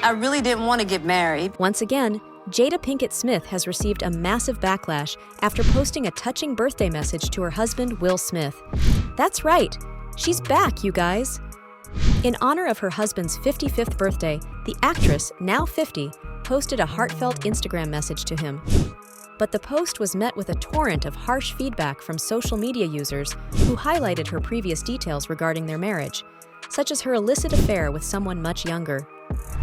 I really didn't want to get married. Once again, Jada Pinkett Smith has received a massive backlash after posting a touching birthday message to her husband, Will Smith. That's right, she's back, you guys. In honor of her husband's 55th birthday, the actress, now 50, posted a heartfelt Instagram message to him. But the post was met with a torrent of harsh feedback from social media users who highlighted her previous details regarding their marriage, such as her illicit affair with someone much younger.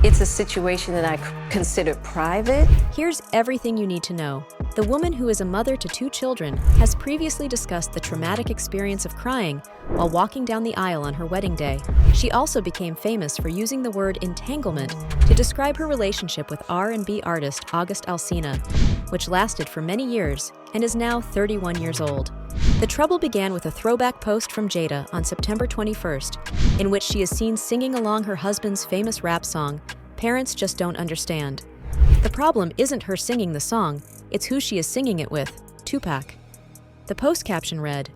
It's a situation that I consider private. Here's everything you need to know. The woman, who is a mother to 2 children, has previously discussed the traumatic experience of crying while walking down the aisle on her wedding day. She also became famous for using the word entanglement to describe her relationship with R&B artist August Alsina, which lasted for many years and is now 31 years old. The trouble began with a throwback post from Jada on September 21st, in which she is seen singing along her husband's famous rap song, "Parents Just Don't Understand." The problem isn't her singing the song, it's who she is singing it with, Tupac. The post caption read,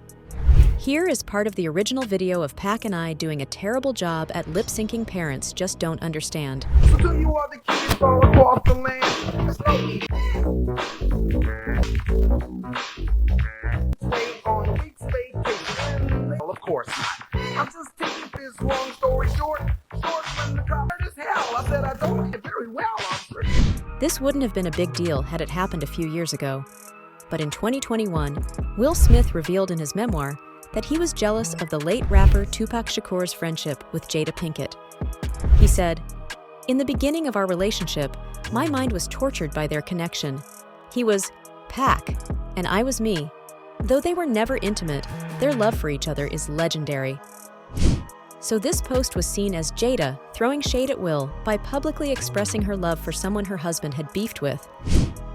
"Here is part of the original video of Pac and I doing a terrible job at lip-syncing Parents Just Don't Understand." So to you all the kids all across the land, stay on a week's vacation. Well, of course not. I'm just taking this long story short when the car is hell. I said I don't get very well, officer. This wouldn't have been a big deal had it happened a few years ago. But in 2021, Will Smith revealed in his memoir that he was jealous of the late rapper Tupac Shakur's friendship with Jada Pinkett. He said, "In the beginning of our relationship, my mind was tortured by their connection. He was Pac, and I was me. Though they were never intimate, their love for each other is legendary." So this post was seen as Jada throwing shade at Will by publicly expressing her love for someone her husband had beefed with.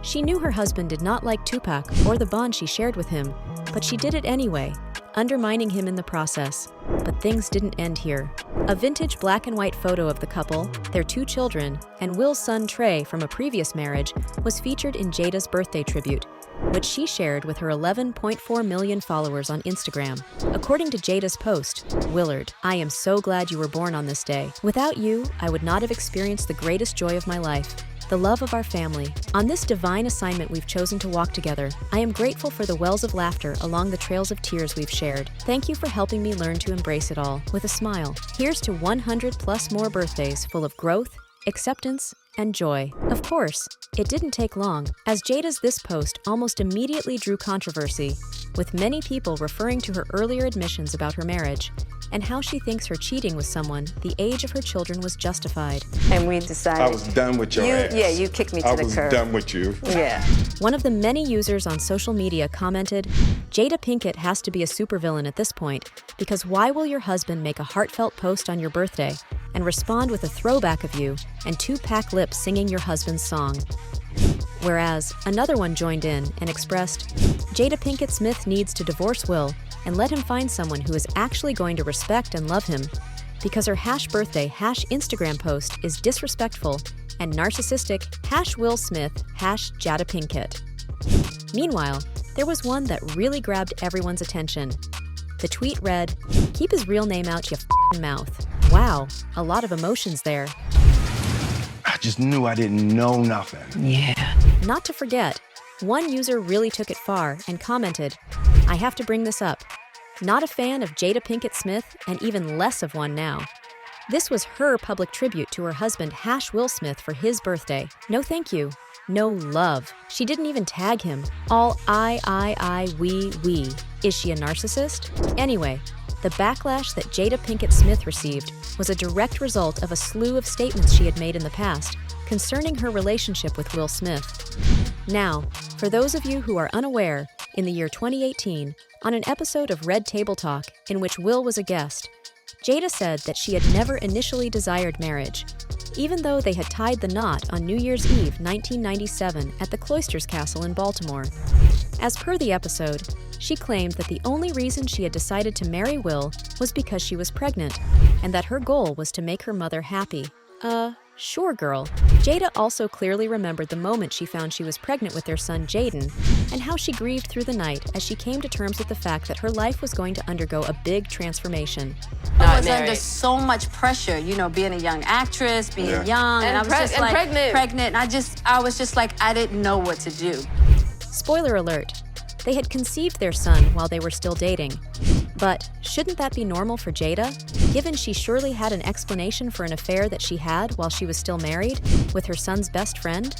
She knew her husband did not like Tupac or the bond she shared with him, but she did it anyway, undermining him in the process. But things didn't end here. A vintage black and white photo of the couple, their 2 children, and Will's son Trey from a previous marriage was featured in Jada's birthday tribute, which she shared with her 11.4 million followers on Instagram. According to Jada's post, "Willard, I am so glad you were born on this day. Without you, I would not have experienced the greatest joy of my life, the love of our family. On this divine assignment we've chosen to walk together, I am grateful for the wells of laughter along the trails of tears we've shared. Thank you for helping me learn to embrace it all with a smile. Here's to 100 plus more birthdays full of growth, acceptance, and joy." Of course, it didn't take long, as Jada's this post almost immediately drew controversy, with many people referring to her earlier admissions about her marriage and how she thinks her cheating with someone the age of her children was justified. And we decided... I was done with your ass. Yeah, you kicked me to the curb. I was done with you. Yeah. One of the many users on social media commented, "Jada Pinkett has to be a supervillain at this point, because why will your husband make a heartfelt post on your birthday and respond with a throwback of you and 2 Pac lips singing your husband's song?" Whereas another one joined in and expressed, "Jada Pinkett Smith needs to divorce Will and let him find someone who is actually going to respect and love him, because her #birthday #Instagram post is disrespectful and narcissistic #Will Smith #Jada Pinkett." Meanwhile, there was one that really grabbed everyone's attention. The tweet read, "Keep his real name out your f***ing mouth." Wow, a lot of emotions there. I just knew I didn't know nothing. Yeah. Not to forget, one user really took it far and commented, "I have to bring this up. Not a fan of Jada Pinkett Smith, and even less of one now. This was her public tribute to her husband #Will Smith for his birthday. No thank you. No love. She didn't even tag him. All I, we. Is she a narcissist?" Anyway, the backlash that Jada Pinkett Smith received was a direct result of a slew of statements she had made in the past concerning her relationship with Will Smith. Now, for those of you who are unaware, in the year 2018, on an episode of Red Table Talk in which Will was a guest, Jada said that she had never initially desired marriage, even though they had tied the knot on New Year's Eve 1997 at the Cloisters Castle in Baltimore. As per the episode, she claimed that the only reason she had decided to marry Will was because she was pregnant, and that her goal was to make her mother happy. Sure, girl. Jada also clearly remembered the moment she found she was pregnant with their son Jaden, and how she grieved through the night as she came to terms with the fact that her life was going to undergo a big transformation. I was under so much pressure, you know, being a young actress, being young, and I was just like pregnant. And I was just like, I didn't know what to do. Spoiler alert, they had conceived their son while they were still dating. But shouldn't that be normal for Jada, given she surely had an explanation for an affair that she had while she was still married with her son's best friend?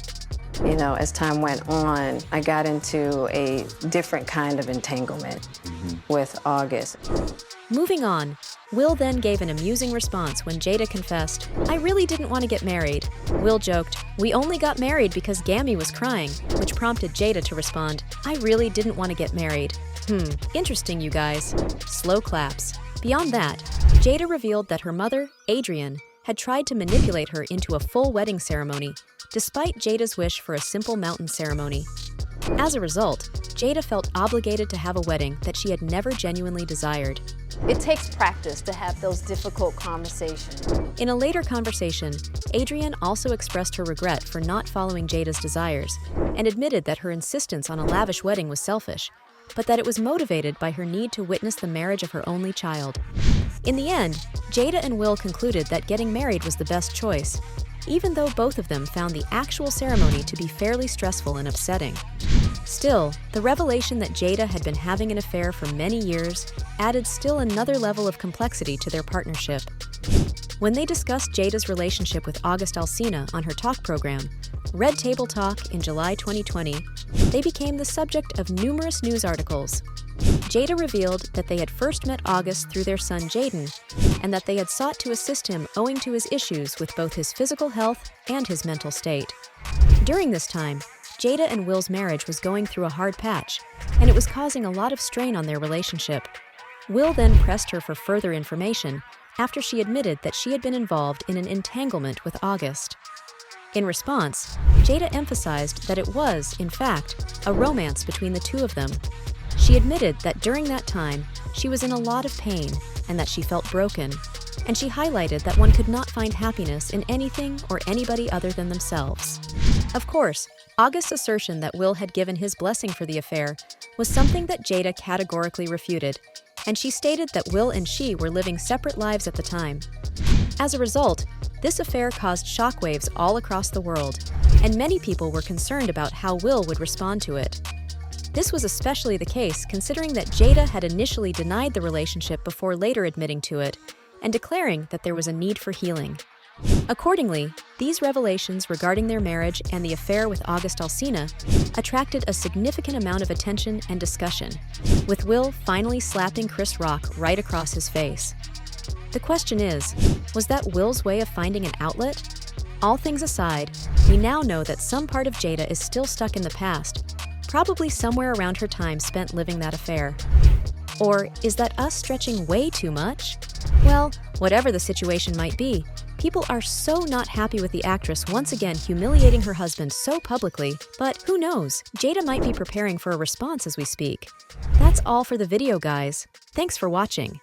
You know, as time went on, I got into a different kind of entanglement with August. Moving on, Will then gave an amusing response when Jada confessed, "I really didn't want to get married." Will joked, "We only got married because Gammy was crying," which prompted Jada to respond, "I really didn't want to get married." Interesting, you guys. Slow claps. Beyond that, Jada revealed that her mother, Adrian, had tried to manipulate her into a full wedding ceremony, despite Jada's wish for a simple mountain ceremony. As a result, Jada felt obligated to have a wedding that she had never genuinely desired. It takes practice to have those difficult conversations. In a later conversation, Adrian also expressed her regret for not following Jada's desires and admitted that her insistence on a lavish wedding was selfish, but that it was motivated by her need to witness the marriage of her only child. In the end, Jada and Will concluded that getting married was the best choice, even though both of them found the actual ceremony to be fairly stressful and upsetting. Still, the revelation that Jada had been having an affair for many years added still another level of complexity to their partnership. When they discussed Jada's relationship with August Alsina on her talk program, Red Table Talk, in July 2020, they became the subject of numerous news articles. Jada revealed that they had first met August through their son Jaden, and that they had sought to assist him owing to his issues with both his physical health and his mental state. During this time, Jada and Will's marriage was going through a hard patch, and it was causing a lot of strain on their relationship. Will then pressed her for further information after she admitted that she had been involved in an entanglement with August. In response, Jada emphasized that it was, in fact, a romance between the two of them. She admitted that during that time, she was in a lot of pain and that she felt broken, and she highlighted that one could not find happiness in anything or anybody other than themselves. Of course, August's assertion that Will had given his blessing for the affair was something that Jada categorically refuted, and she stated that Will and she were living separate lives at the time. As a result, this affair caused shockwaves all across the world, and many people were concerned about how Will would respond to it. This was especially the case considering that Jada had initially denied the relationship before later admitting to it, and declaring that there was a need for healing. Accordingly, these revelations regarding their marriage and the affair with August Alsina attracted a significant amount of attention and discussion, with Will finally slapping Chris Rock right across his face. The question is, was that Will's way of finding an outlet? All things aside, we now know that some part of Jada is still stuck in the past, probably somewhere around her time spent living that affair. Or is that us stretching way too much? Well, whatever the situation might be, people are so not happy with the actress once again humiliating her husband so publicly, but who knows, Jada might be preparing for a response as we speak. That's all for the video, guys. Thanks for watching.